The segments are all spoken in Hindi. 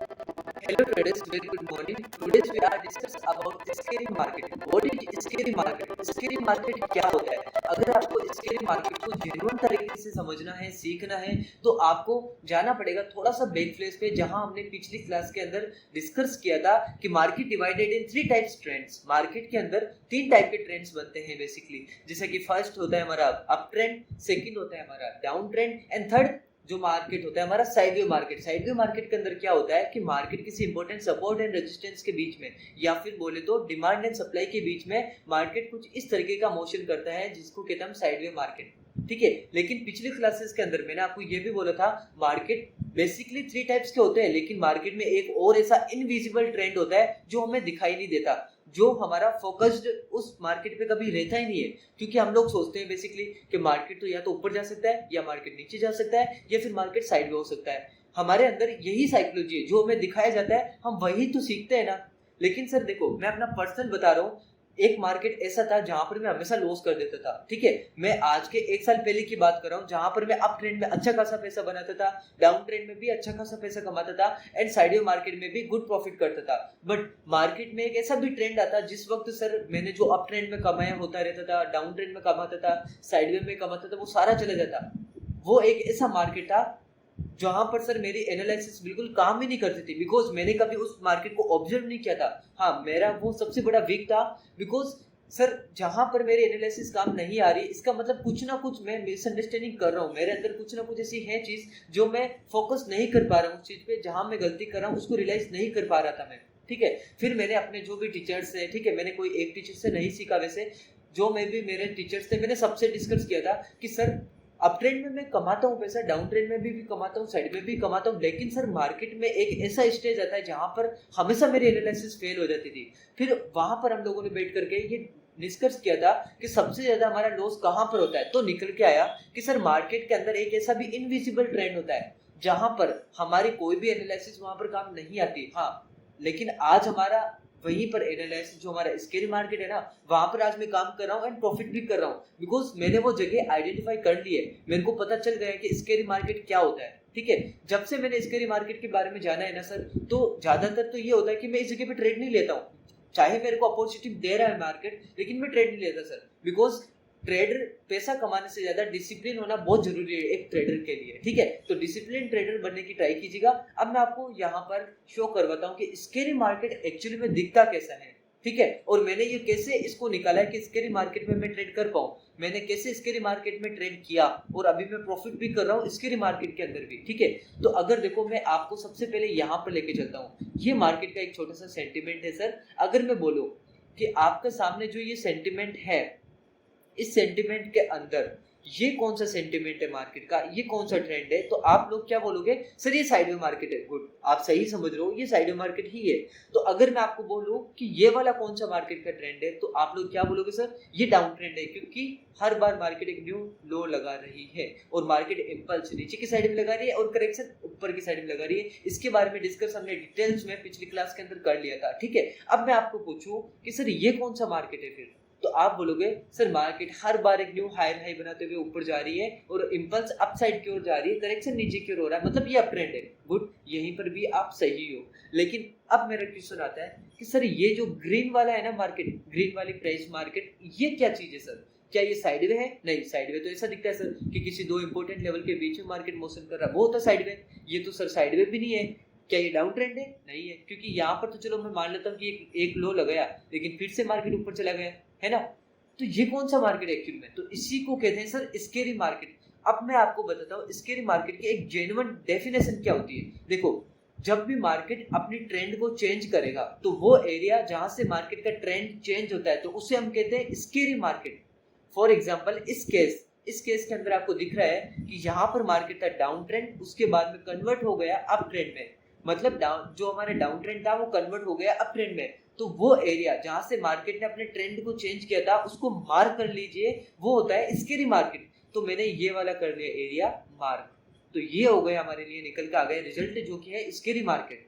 Hello traders, very good morning. Today we are discuss about scary market. What is scary market? Scary market क्या होता है? अगर आपको scary market को जेन्युइन तरीके से समझना है, सीखना है, तो आपको जाना पड़ेगा थोड़ा सा बैक फ्लैश पे, जहां हमने पिछली क्लास के अंदर डिस्कस किया था कि market divided in 3 types trends. Market के अंदर 3 टाइप के ट्रेंड्स बनते हैं बेसिकली, जैसे कि फर्स्ट होता है हमारा अप ट्रेंड, सेकंड होता है हमारा डाउन ट्रेंड एंड थर्ड जो मार्केट होता है हमारा साइडवे मार्केट। साइडवे मार्केट के अंदर क्या होता है कि मार्केट किसी इंपॉर्टेंट सपोर्ट एंड रेजिस्टेंस के बीच में, या फिर बोले तो डिमांड एंड सप्लाई के बीच में मार्केट कुछ इस तरीके का मोशन करता है जिसको कहते हैं हम साइडवे मार्केट। ठीक है, लेकिन पिछले क्लासेस के अंदर मैंने आपको ये भी बोला था मार्केट बेसिकली 3 टाइप्स के होते हैं, लेकिन मार्केट में एक और ऐसा इनविजिबल ट्रेंड होता है जो हमें दिखाई नहीं देता, जो हमारा फोकस्ड उस मार्केट पे कभी रहता ही नहीं है। क्योंकि हम लोग सोचते हैं बेसिकली कि मार्केट तो या तो ऊपर जा सकता है, या मार्केट नीचे जा सकता है, या फिर मार्केट साइड में हो सकता है। हमारे अंदर यही साइकोलॉजी है, जो हमें दिखाया जाता है हम वही तो सीखते हैं ना। लेकिन सर देखो, मैं अपना पर्सनल बता रहा हूँ, एक मार्केट ऐसा था जहां पर मैं हमेशा लॉस कर देता था। ठीक है, मैं आज के 1 साल पहले की बात कर रहा हूँ, जहां पर मैं अप ट्रेंड में अच्छा खासा पैसा बनाता था, डाउन ट्रेंड में भी अच्छा खासा पैसा कमाता था एंड साइडवे मार्केट में भी गुड प्रॉफिट करता था। बट मार्केट में एक ऐसा भी ट्रेंड आता जिस वक्त सर मैंने जो अप ट्रेंड में कमाया होता रहता था, डाउन ट्रेंड में कमाता था, साइडवे में कमाता था, वो सारा चला जाता। वो एक ऐसा मार्केट था जहां पर सर मेरी एनालिसिस बिल्कुल काम ही नहीं करती थी, बिकॉज मैंने कभी उस मार्केट को ऑब्जर्व नहीं किया था। हाँ, मेरा वो सबसे बड़ा वीक था, बिकॉज सर जहां पर मेरी एनालिसिस काम नहीं आ रही, इसका मतलब कुछ ना कुछ मैं मिसअंडरस्टैंडिंग कर रहा हूँ, मेरे अंदर कुछ ना कुछ ऐसी है चीज जो मैं फोकस नहीं कर पा रहा हूँ उस चीज पे, जहां मैं गलती कर रहा हूँ उसको रियलाइज नहीं कर पा रहा था मैं। ठीक है, फिर मैंने अपने जो भी टीचर्स है, ठीक है, मैंने कोई एक टीचर से नहीं सीखा, वैसे जो मैं भी मेरे टीचर्स थे मैंने सबसे डिस्कस किया था कि सर अप ट्रेंड में मैं कमाता हूँ पैसा, डाउन ट्रेंड में भी कमाता हूँ, साइड में भी कमाता हूँ, लेकिन सर मार्केट में एक ऐसा स्टेज आता है जहां पर हमेशा मेरी एनालिसिस फेल हो जाती थी। फिर वहां पर हम लोगों ने बैठ करके ये निष्कर्ष किया था कि सबसे ज्यादा हमारा लॉस कहां पर होता है, तो निकल के आया कि सर मार्केट के अंदर एक ऐसा भी इनविजिबल ट्रेंड होता है जहां पर हमारी कोई भी एनालिसिस वहां पर काम नहीं आती। हाँ, लेकिन आज हमारा वहीं पर एनालिसिस जो हमारा स्केरी मार्केट है ना, वहां पर आज मैं काम कर रहा हूँ एंड प्रॉफिट भी कर रहा हूँ, बिकॉज मैंने वो जगह आइडेंटिफाई कर ली है। मेरे को पता चल गया कि स्केरी मार्केट क्या होता है। ठीक है, जब से मैंने स्केरी मार्केट के बारे में जाना है ना सर, तो ज्यादातर तो ये होता है कि मैं इस जगह पे ट्रेड नहीं लेता हूँ। चाहे मेरे को अपॉर्चुनिटी दे रहा है मार्केट, लेकिन मैं ट्रेड नहीं लेता सर, बिकॉज ट्रेडर पैसा कमाने से ज्यादा डिसिप्लिन होना बहुत जरूरी है एक ट्रेडर के लिए। ठीक है, तो डिसिप्लिन ट्रेडर बनने की ट्राई कीजिएगा। अब मैं आपको यहाँ पर शो करवाता हूँ कि स्केरी मार्केट एक्चुअली में दिखता कैसा है। ठीक है, और मैंने ये कैसे इसको निकाला है कि स्केरी मार्केट में मैं ट्रेड कर पाऊँ, मैंने कैसे स्केरी मार्केट में ट्रेड किया और अभी मैं प्रॉफिट भी कर रहा हूँ स्केरी मार्केट के अंदर भी। ठीक है, तो अगर देखो मैं आपको सबसे पहले यहाँ पर लेके चलता हूँ, ये मार्केट का एक छोटा सा सेंटिमेंट है सर। अगर मैं बोलूँ कि आपके सामने जो ये सेंटिमेंट है, इस सेंटिमेंट के अंदर ये कौन सा सेंटिमेंट है मार्केट का, ये कौन सा ट्रेंड है, तो आप लोग क्या बोलोगे, सर ये साइडवे मार्केट है। गुड, आप सही समझ रहे हो, ये साइडवे मार्केट ही है। तो अगर मैं आपको बोलूं कि ये वाला कौन सा मार्केट का ट्रेंड है, तो आप लोग क्या बोलोगे, सर ये डाउन ट्रेंड है, क्योंकि हर बार मार्केट एक न्यू लो लगा रही है और मार्केट इंपल्स नीचे की साइड में लगा रही है और करेक्शन ऊपर की साइड में लगा रही है। इसके बारे में डिस्कस हमने डिटेल्स में पिछली क्लास के अंदर कर लिया था। ठीक है, अब मैं आपको पूछूं कि सर ये कौन सा मार्केट है, फिर तो आप बोलोगे सर मार्केट हर बार एक न्यू हायर हाई बनाते हुए ऊपर जा रही है और इंपल्स अपसाइड की ओर जा रही है, करेक्शन नीचे की ओर हो रहा है, मतलब ये अप ट्रेंड है। गुड, यहीं पर भी आप सही हो। लेकिन अब मेरा क्वेश्चन आता है कि सर ये जो ग्रीन वाला है ना मार्केट, ग्रीन वाली प्राइस मार्केट, ये क्या चीज है सर, क्या ये साइडवे है? नहीं, साइडवे तो ऐसा दिखता है सर कि किसी दो इंपॉर्टेंट लेवल के बीच में मार्केट मोशन कर रहा है, वो होता है साइडवे। ये तो सर साइडवे भी नहीं है। क्या ये डाउन ट्रेंड है? नहीं है, क्योंकि यहाँ पर तो चलो मैं मान लेता हूँ कि एक लो लगाया, लेकिन फिर से मार्केट ऊपर चला गया है ना। तो ये कौन सा मार्केट है एक्चुअली में, तो इसी को कहते हैं सर स्केरी मार्केट। अब मैं आपको बताता हूँ स्केरी मार्केट की एक जेन्युइन डेफिनेशन क्या होती है। देखो, जब भी मार्केट अपनी ट्रेंड को चेंज करेगा, तो वो एरिया जहां से मार्केट का ट्रेंड चेंज होता है, तो उसे हम कहते हैं स्केरी मार्केट। फॉर एग्जाम्पल इस केस के अंदर आपको दिख रहा है कि यहाँ पर मार्केट था डाउन ट्रेंड, उसके बाद में कन्वर्ट हो गया अप ट्रेंड में, मतलब डाउन जो हमारा डाउन ट्रेंड था वो कन्वर्ट हो गया अप ट्रेंड में। तो वो एरिया जहां से मार्केट ने अपने ट्रेंड को चेंज किया था उसको मार्क कर लीजिए, वो होता है स्केरी मार्केट। तो मैंने ये वाला कर लिया एरिया मार्क, तो ये हो गया हमारे लिए निकल के आ गया रिजल्ट जो कि है स्केरी मार्केट।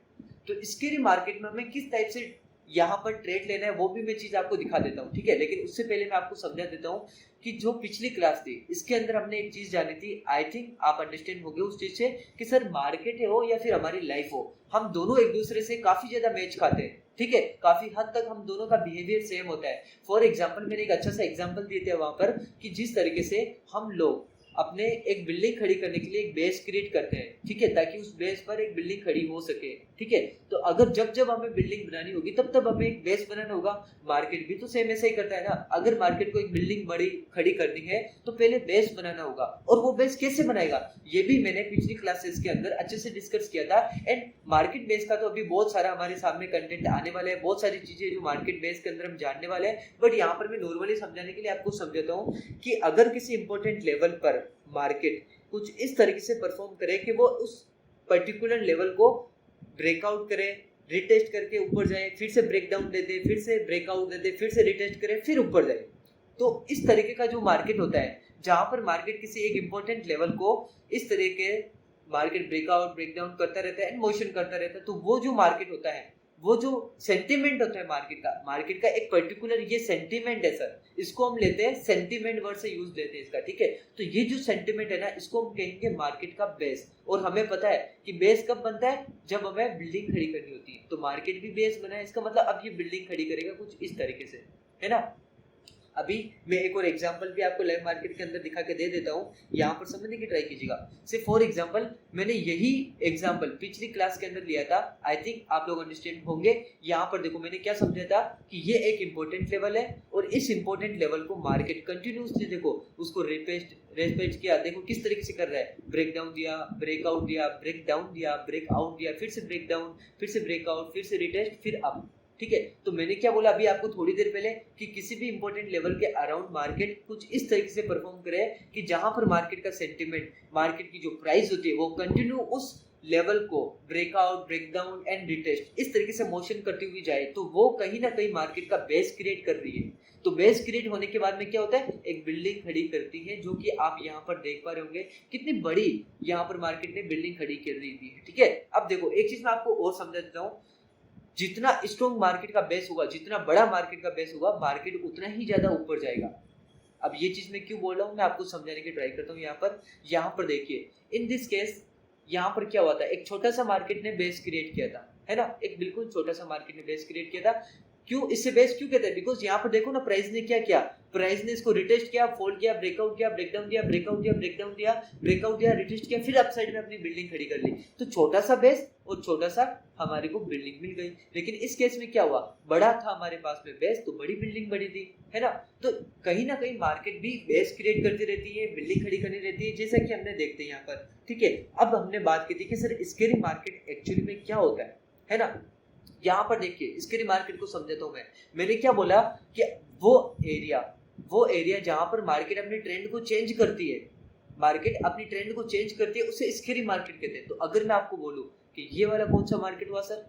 तो स्केरी मार्केट में हमें किस टाइप से यहाँ पर ट्रेड लेना है वो भी मैं चीज आपको दिखा देता हूँ, ठीक है। लेकिन उससे पहले मैं आपको समझा देता हूँ कि जो पिछली क्लास थी इसके अंदर हमने एक चीज जानी थी, आई थिंक आप अंडरस्टैंड हो गए उस चीज से कि सर मार्केट हो या फिर हमारी लाइफ हो, हम दोनों एक दूसरे से काफी ज्यादा मैच खाते हैं, ठीक है। काफी हद तक हम दोनों का बिहेवियर सेम होता है। फॉर एग्जाम्पल मैंने एक अच्छा सा एग्जाम्पल दिए थे वहां पर कि जिस तरीके से हम लोग अपने एक बिल्डिंग खड़ी करने के लिए एक बेस क्रिएट करते हैं, ठीक है, ताकि उस बेस पर एक बिल्डिंग खड़ी हो सके, ठीक है। तो अगर जब जब हमें बिल्डिंग बनानी होगी तब तब हमें एक बेस बनाना होगा। मार्केट भी तो सेम ऐसे ही करता है ना। अगर मार्केट को एक बिल्डिंग बड़ी खड़ी करनी है तो पहले बेस बनाना होगा, और वो बेस कैसे बनाएगा ये भी मैंने पिछली क्लासेस के अंदर अच्छे से डिस्कस किया था। एंड मार्केट बेस का तो अभी बहुत सारा हमारे सामने कंटेंट आने वाला है, बहुत सारी चीजें जो मार्केट बेस के अंदर हम जानने वाले हैं। बट यहाँ पर मैं नॉर्मली समझाने के लिए आपको समझाता हूँ कि अगर किसी इंपॉर्टेंट लेवल पर मार्केट कुछ इस तरीके से परफॉर्म करे कि वो उस पर्टिकुलर लेवल को ब्रेकआउट करे, रिटेस्ट करके ऊपर जाए, फिर से ब्रेकडाउन दे दे, फिर से ब्रेकआउट दे दे, फिर से रिटेस्ट करे, फिर ऊपर जाए, तो इस तरीके का जो मार्केट होता है जहां पर मार्केट किसी एक इंपॉर्टेंट लेवल को इस तरीके मार्केट ब्रेकआउट ब्रेकडाउन करता रहता है एंड मोशन करता रहता है, तो वो जो मार्केट होता है, वो जो सेंटीमेंट होता है मार्केट का एक पर्टिकुलर ये सेंटीमेंट है सर, इसको हम लेते हैं सेंटीमेंट वर्ड से यूज लेते हैं इसका, ठीक है। तो ये जो सेंटीमेंट है ना, इसको हम कहेंगे मार्केट का बेस। और हमें पता है कि बेस कब बनता है, जब हमें बिल्डिंग खड़ी करनी होती है। तो मार्केट भी बेस बना है, इसका मतलब अब ये बिल्डिंग खड़ी करेगा कुछ इस तरीके से, है ना। अभी मैं एक और एग्जांपल भी आपको लाइव मार्केट के अंदर दिखा के दे देता हूँ, यहाँ पर समझने की ट्राई कीजिएगा। से फॉर एग्जांपल मैंने यही एग्जांपल पिछली क्लास के अंदर लिया था, आई थिंक आप लोग अंडरस्टैंड होंगे। यहाँ पर देखो मैंने क्या समझा था कि ये एक इंपॉर्टेंट लेवल है और इस इंपॉर्टेंट लेवल को मार्केट कंटिन्यूसली देखो उसको रेस्पेक्ट किया, देखो किस तरीके से कर रहा है, ब्रेक डाउन दिया, ब्रेकआउट दिया, ब्रेक डाउन दिया, ब्रेकआउट दिया, फिर से ब्रेक डाउन, फिर से ब्रेकआउट, फिर से रिटेस्ट, फिर अप, ठीक है। तो मैंने क्या बोला अभी आपको थोड़ी देर पहले कि किसी भी इंपॉर्टेंट लेवल के अराउंड मार्केट कुछ इस तरीके से परफॉर्म करे कि जहां पर मार्केट का सेंटीमेंट, मार्केट की जो प्राइस होती है वो कंटिन्यू उस लेवल को ब्रेकआउट, ब्रेकडाउन एंड रिटेस्ट इस तरीके से मोशन करती हुई जाए, तो वो कहीं ना कहीं मार्केट का बेस क्रिएट कर रही है। तो बेस क्रिएट होने के बाद में क्या होता है, एक बिल्डिंग खड़ी करती है, जो कि आप यहाँ पर देख पा रहे होंगे कितनी बड़ी यहाँ पर मार्केट ने बिल्डिंग खड़ी कर दी थी, ठीक है। अब देखो एक चीज मैं आपको और समझा देता हूँ, जितना स्ट्रॉन्ग मार्केट का बेस होगा, जितना बड़ा मार्केट का बेस होगा, मार्केट उतना ही ज्यादा ऊपर जाएगा। अब ये चीज मैं क्यों बोल रहा हूँ मैं आपको समझाने की ट्राई करता हूँ। यहाँ पर देखिए इन दिस केस यहाँ पर क्या हुआ था, एक छोटा सा मार्केट ने बेस क्रिएट किया था, है ना, एक बिल्कुल छोटा सा मार्केट ने बेस क्रिएट किया था। क्यों इससे बेस क्यों कहते हैं, बिकॉज यहाँ पर देखो ना प्राइस ने क्या किया, प्राइस ने इसको रिटेस्ट किया, फोल्ड किया, ब्रेकआउट किया, ब्रेकडाउन दिया, ब्रेकआउट दिया, ब्रेकडाउन दिया, ब्रेकआउट दिया, रिटेस्ट किया, फिर अपसाइड में अपनी बिल्डिंग खड़ी कर ली। तो छोटा सा बेस और छोटा सा हमारे को बिल्डिंग मिल गई। लेकिन इस केस में क्या हुआ, बड़ा था हमारे पास में बेस तो बड़ी बिल्डिंग बड़ी थी, है ना। तो कहीं ना कहीं मार्केट भी बेस क्रिएट करती रहती है, बिल्डिंग खड़ी करनी रहती है, जैसा कि हमने देखते हैं यहाँ पर, ठीक है। अब हमने बात की थी कि सर स्केरी मार्केट एक्चुअली में क्या होता है ना। यहाँ पर देखिए स्केरी मार्केट को समझाता हूँ मैंने क्या बोला कि वो एरिया जहां पर मार्केट अपने ट्रेंड को चेंज करती है, मार्केट अपनी ट्रेंड को चेंज करती है, उसे स्केरी मार्केट कहते हैं। तो अगर मैं आपको बोलूं कि ये वाला कौन सा मार्केट हुआ सर,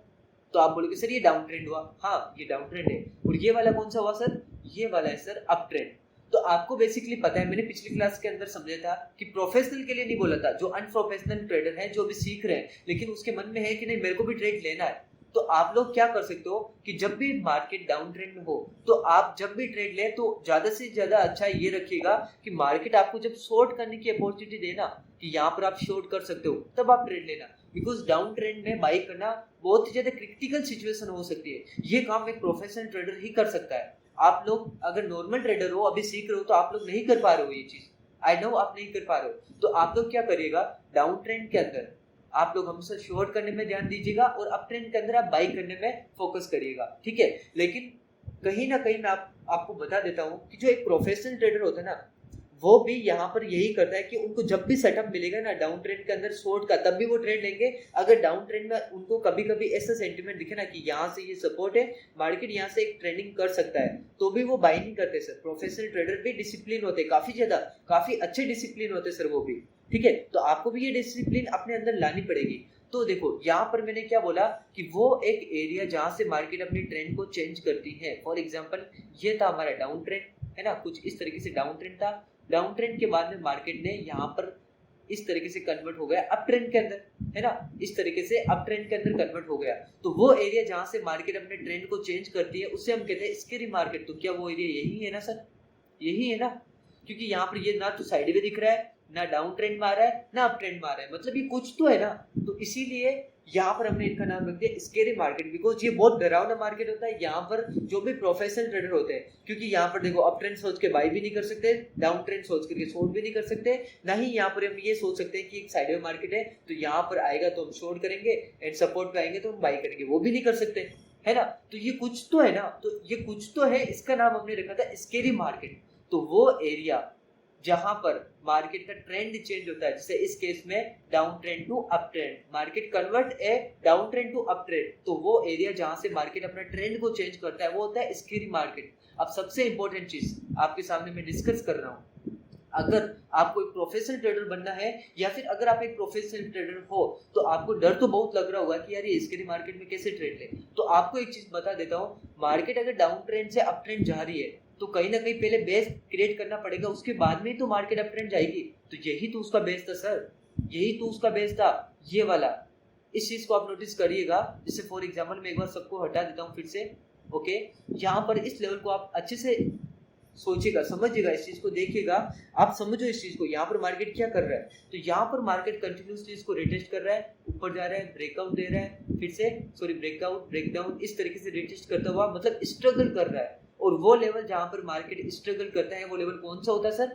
तो आप बोलोगे सर ये डाउन ट्रेंड हुआ, हाँ ये डाउन ट्रेंड है। और ये वाला कौन सा हुआ सर, ये वाला है सर अप ट्रेंड। तो आपको बेसिकली पता है, मैंने पिछली क्लास के अंदर समझा था कि प्रोफेशनल के लिए नहीं बोला था, जो अनप्रोफेशनल ट्रेडर है, जो भी सीख रहे हैं लेकिन उसके मन में है कि नहीं मेरे को भी ट्रेड लेना है, तो आप लोग क्या कर सकते हो कि जब भी मार्केट डाउन ट्रेंड में हो तो आप जब भी ट्रेड लें तो ज्यादा से ज्यादा अच्छा ये रखिएगा कि मार्केट आपको जब शॉर्ट करने की अपॉर्चुनिटी देना कि यहाँ पर आप शॉर्ट कर सकते हो, तब आप ट्रेड लेना। बिकॉज डाउन ट्रेंड में बाई करना बहुत ही ज्यादा क्रिटिकल सिचुएशन हो सकती है, ये काम एक प्रोफेशनल ट्रेडर ही कर सकता है। आप लोग अगर नॉर्मल ट्रेडर हो, अभी सीख रहे हो, तो आप लोग नहीं कर पा रहे हो ये चीज, आई नो आप नहीं कर पा रहे हो। तो आप लोग क्या करिएगा, डाउन ट्रेंड के अंदर आप लोग हमसे शॉर्ट करने में ध्यान दीजिएगा और अप ट्रेंड के अंदर आप बाई करने में फोकस करिएगा, ठीक है। लेकिन कहीं ना कहीं मैं आपको बता देता हूँ कि जो एक प्रोफेशनल ट्रेडर होता है ना, वो भी यहाँ पर यही करता है कि उनको जब भी सेटअप मिलेगा ना डाउन ट्रेंड के अंदर शॉर्ट का, तब भी वो ट्रेड लेंगे। अगर डाउन ट्रेंड में उनको कभी कभी ऐसा सेंटीमेंट दिखे ना कि यहाँ से ये सपोर्ट है, मार्केट यहाँ से एक ट्रेडिंग कर सकता है, तो भी वो बाई नहीं करते सर। प्रोफेशनल ट्रेडर भी डिसिप्लिन होते, काफी अच्छे डिसिप्लिन होते सर वो भी, ठीक है। तो आपको भी ये डिसिप्लिन अपने अंदर लानी पड़ेगी। तो देखो यहाँ पर मैंने क्या बोला कि वो एक एरिया जहां से मार्केट अपनी ट्रेंड को चेंज करती है। फॉर एग्जांपल ये था हमारा डाउन ट्रेंड, है ना, कुछ इस तरीके से डाउन ट्रेंड था। डाउन ट्रेंड के बाद में मार्केट ने यहाँ पर इस तरीके से कन्वर्ट हो गया अप ट्रेंड के अंदर, है ना, इस तरीके से अप ट्रेंड के अंदर कन्वर्ट हो गया। तो वो एरिया जहां से मार्केट अपने ट्रेंड को चेंज करती है उसे हम कहते हैं स्केरी मार्केट। तो क्या वो एरिया यही है ना सर, यही है ना, क्योंकि यहाँ पर ये ना तो साइडवे दिख रहा है, ना डाउन ट्रेंड मार रहा है, ना अप ट्रेंड मार रहा है, मतलब ये कुछ तो है ना। तो इसीलिए यहाँ पर हमने इनका नाम रख दिया स्केरी मार्केट, बिकॉज ये बहुत डरावना मार्केट होता है। यहाँ पर जो भी प्रोफेशनल ट्रेडर होते हैं, क्योंकि यहाँ पर देखो अप ट्रेंड सोच के बाई भी नहीं कर सकते, डाउन ट्रेंड सोच करके शॉर्ट भी नहीं कर सकते, ना ही यहाँ पर हम ये सोच सकते हैं कि एक साइडवे मार्केट है तो यहाँ पर आएगा तो हम शॉर्ट करेंगे एंड सपोर्ट पे आएंगे तो हम बाई करेंगे, वो भी नहीं कर सकते, है ना। तो ये कुछ तो है ना, तो ये कुछ तो है, इसका नाम हमने रखा था स्केरी मार्केट। तो वो एरिया जहां पर मार्केट का ट्रेंड चेंज होता है, जैसे इस केस में down trend to up trend, market convert a down trend to up trend, तो वो एरिया जहां से मार्केट अपना ट्रेंड को चेंज करता है वो होता है स्केरी मार्केट। अब सबसे इंपॉर्टेंट चीज आपके सामने मैं डिस्कस कर रहा हूँ, अगर आपको एक प्रोफेशनल ट्रेडर बनना है या फिर अगर आप एक प्रोफेशनल ट्रेडर हो तो आपको डर तो बहुत लग रहा होगा कि यार ये स्केरी मार्केट में कैसे ट्रेड ले। तो आपको एक चीज बता देता हूँ, मार्केट अगर डाउन ट्रेंड से अप ट्रेंड जा रही है तो कहीं ना कहीं पहले बेस क्रिएट करना पड़ेगा, उसके बाद में ही तो मार्केट अप ट्रेंड जाएगी। तो यही तो उसका बेस था सर, यही तो उसका बेस था, ये वाला। इस चीज को आप नोटिस करिएगा। जैसे फॉर एग्जाम्पल मैं एक बार सबको हटा देता हूँ फिर से, ओके। यहाँ पर इस लेवल को आप अच्छे से सोचिएगा, समझिएगा, इस चीज को देखिएगा, आप समझो इस चीज को। यहाँ पर मार्केट क्या कर रहा है, तो यहाँ पर मार्केट कंटिन्यूसली इसको रिटेस्ट कर रहा है, ऊपर जा रहा है, ब्रेकआउट दे रहा है, फिर से सॉरी ब्रेकआउट ब्रेकडाउन, इस तरीके से रिटेस्ट करता हुआ मतलब स्ट्रगल कर रहा है। और वो लेवल जहां पर मार्केट स्ट्रगल करता है वो लेवल कौन सा होता है सर,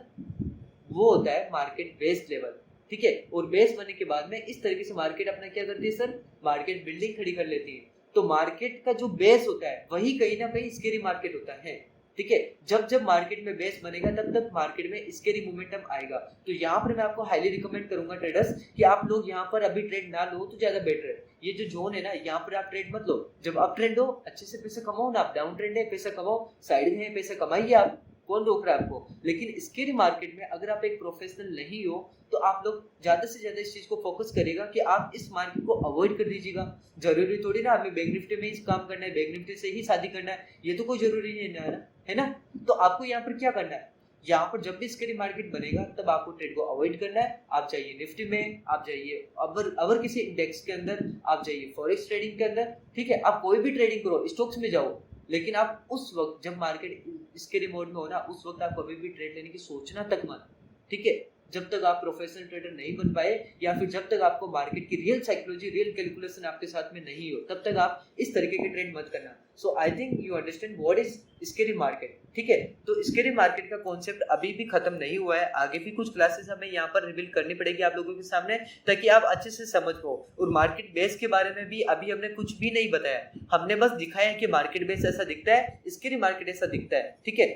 वो होता है मार्केट बेस लेवल, ठीक है। और बेस बनने के बाद में इस तरीके से मार्केट अपना क्या करती है सर, मार्केट बिल्डिंग खड़ी कर लेती है। तो मार्केट का जो बेस होता है वही कहीं ना कहीं स्केरी मार्केट होता है, ठीक है। जब जब मार्केट में बेस बनेगा तब तक मार्केट में स्केरी मोमेंटम आएगा। तो यहाँ पर मैं आपको हाईली रिकमेंड करूंगा ट्रेडर्स कि आप लोग यहाँ पर अभी ट्रेड ना लो तो ज्यादा बेटर है। ये जो जोन है ना यहाँ पर आप ट्रेड मत लो, जब अप ट्रेंड हो अच्छे से पैसा कमाओ ना, आप डाउन ट्रेंड है पैसा कमाओ, साइड में है पैसा कमाइए, आप कौन रोक रहा है आपको। लेकिन स्केरी मार्केट में अगर आप एक प्रोफेशनल नहीं हो तो आप लोग ज्यादा से ज्यादा इस चीज को फोकस करेगा कि आप इस मार्केट को अवॉइड कर दीजिएगा। जरूरी थोड़ी ना हमें बैंक निफ्टी में ही काम करना है, बैंक निफ्टी से ही शादी करना है, ये तो कोई जरूरी नहीं है ना। तो आपको यहाँ पर क्या करना है, यहाँ पर जब भी स्केरी मार्केट बनेगा तब आपको ट्रेड को अवॉइड करना है। आप जाइए निफ्टी में, आप जाइए अवर किसी इंडेक्स के अंदर, आप जाइए फॉरेक्स ट्रेडिंग के अंदर, ठीक है। आप कोई भी ट्रेडिंग करो, स्टॉक्स में जाओ, लेकिन आप उस वक्त जब मार्केट स्केरी मोड में हो ना उस वक्त आप कभी भी ट्रेड लेने की सोचना तक मत, ठीक है। जब तक आप प्रोफेशनल ट्रेडर नहीं बन पाए या फिर जब तक आपको मार्केट की रियल साइकोलॉजी, रियल कैलकुलेशन आपके साथ में नहीं हो, तब तक आप इस तरीके के ट्रेड मत करना। So I think you understand what is scary market, ठीक है। तो स्केरी मार्केट का कॉन्सेप्ट अभी भी खत्म नहीं हुआ है, आगे भी कुछ क्लासेस हमें यहाँ पर रिवील करनी पड़ेगी आप लोगों के सामने, ताकि आप अच्छे से समझ पाओ। और मार्केट बेस के बारे में भी अभी हमने कुछ भी नहीं बताया, हमने बस दिखाया कि मार्केट बेस ऐसा दिखता है, स्केरी मार्केट ऐसा दिखता है, ठीक है।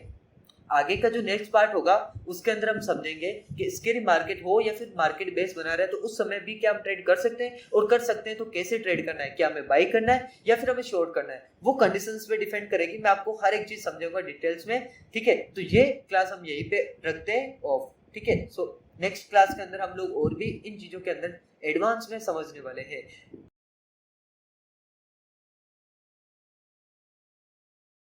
आगे का जो नेक्स्ट पार्ट होगा उसके अंदर हम समझेंगे कि स्केरी मार्केट हो या फिर मार्केट बेस बना रहा है तो उस समय भी क्या हम ट्रेड कर सकते हैं, और कर सकते हैं तो कैसे ट्रेड करना है, क्या हमें बाई करना है या फिर हमें शॉर्ट करना है, वो कंडीशंस पे डिपेंड करेगी। मैं आपको हर एक चीज समझाऊंगा डिटेल्स में, ठीक है। तो ये क्लास हम यहीं पे रखते हैं ऑफ, ठीक है। सो नेक्स्ट क्लास के अंदर हम लोग और भी इन चीजों के अंदर एडवांस में समझने वाले हैं।